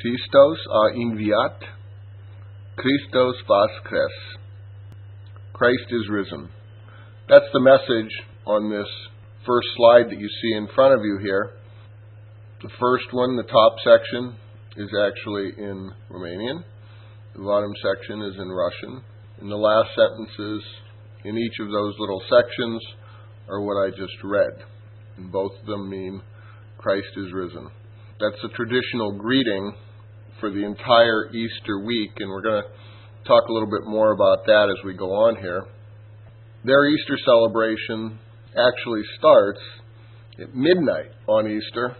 Christos a inviat, Christos voskres. Christ is risen. That's the message on this first slide that you see in front of you here. The first one, the top section, is actually in Romanian. The bottom section is in Russian. And the last sentences in each of those little sections are what I just read. And both of them mean Christ is risen. That's a traditional greeting for the entire Easter week, and we're going to talk a little bit more about that as we go on here. Their Easter celebration actually starts at midnight on Easter.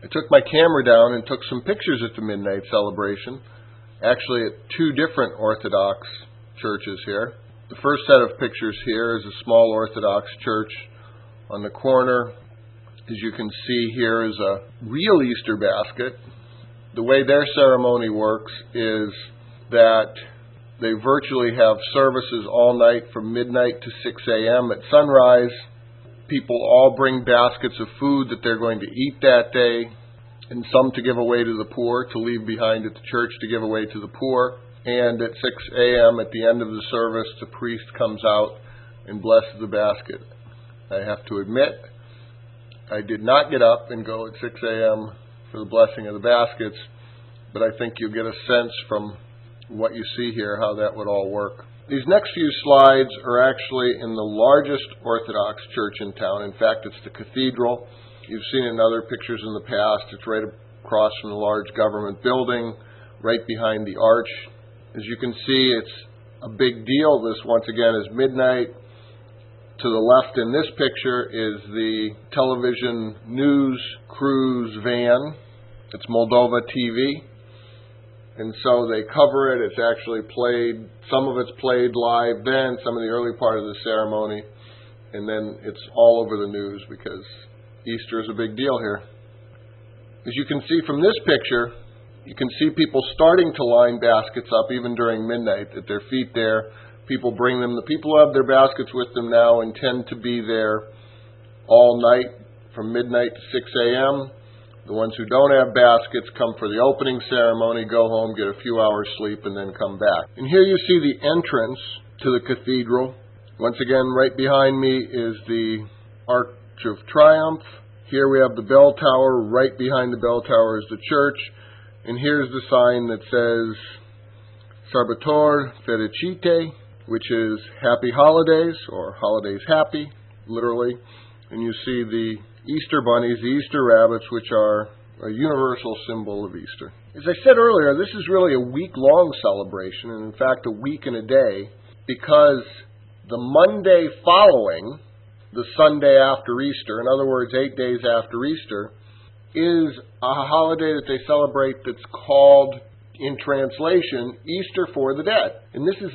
I took my camera down and took some pictures at the midnight celebration, actually at two different Orthodox churches here. The first set of pictures here is a small Orthodox church on the corner. As you can see, here is a real Easter basket. The way their ceremony works is that they virtually have services all night from midnight to 6 a.m. At sunrise, people all bring baskets of food that they're going to eat that day, and some to give away to the poor, to leave behind at the church to give away to the poor. And at 6 a.m. at the end of the service, the priest comes out and blesses the basket. I have to admit, I did not get up and go at 6 a.m. for the blessing of the baskets, but I think you'll get a sense from what you see here how that would all work. These next few slides are actually in the largest Orthodox church in town. In fact, it's the cathedral. You've seen it in other pictures in the past. It's right across from the large government building, right behind the arch. As you can see, it's a big deal. This, once again, is midnight. To the left in this picture is the television news cruise van. It's Moldova TV. And so they cover it. It's actually played, some of it's played live then, some of the early part of the ceremony. And then it's all over the news because Easter is a big deal here. As you can see from this picture, you can see people starting to line baskets up even during midnight at their feet there. People bring them. The people who have their baskets with them now intend to be there all night from midnight to 6 a.m. The ones who don't have baskets come for the opening ceremony, go home, get a few hours sleep, and then come back. And here you see the entrance to the cathedral. Once again, right behind me is the Arch of Triumph. Here we have the bell tower. Right behind the bell tower is the church. And here's the sign that says Sarbători Fericite, which is Happy Holidays, or Holidays Happy, literally. And you see the Easter bunnies, the Easter rabbits, which are a universal symbol of Easter. As I said earlier, this is really a week-long celebration, and in fact a week and a day, because the Monday following the Sunday after Easter, in other words, 8 days after Easter, is a holiday that they celebrate that's called, in translation, Easter for the Dead. And this is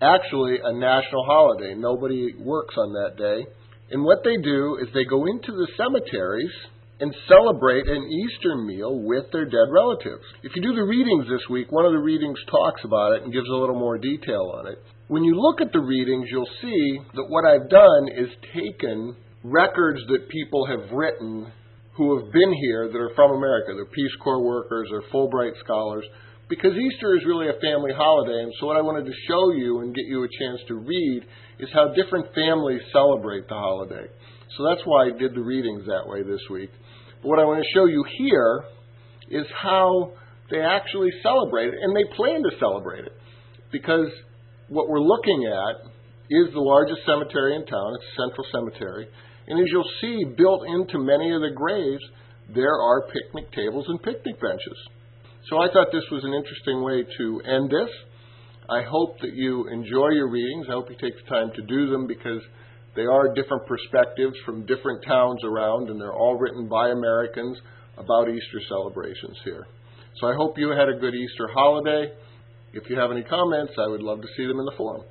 actually a national holiday. Nobody works on that day. And what they do is they go into the cemeteries and celebrate an Easter meal with their dead relatives. If you do the readings this week, one of the readings talks about it and gives a little more detail on it. When you look at the readings, you'll see that what I've done is taken records that people have written who have been here that are from America. They're Peace Corps workers or Fulbright scholars, because Easter is really a family holiday. And so what I wanted to show you and get you a chance to read is how different families celebrate the holiday. So that's why I did the readings that way this week. But what I want to show you here is how they actually celebrate it, and they plan to celebrate it. Because what we're looking at is the largest cemetery in town. It's a central cemetery. And as you'll see, built into many of the graves, there are picnic tables and picnic benches. So I thought this was an interesting way to end this. I hope that you enjoy your readings. I hope you take the time to do them, because they are different perspectives from different towns around, and they're all written by Americans about Easter celebrations here. So I hope you had a good Easter holiday. If you have any comments, I would love to see them in the forum.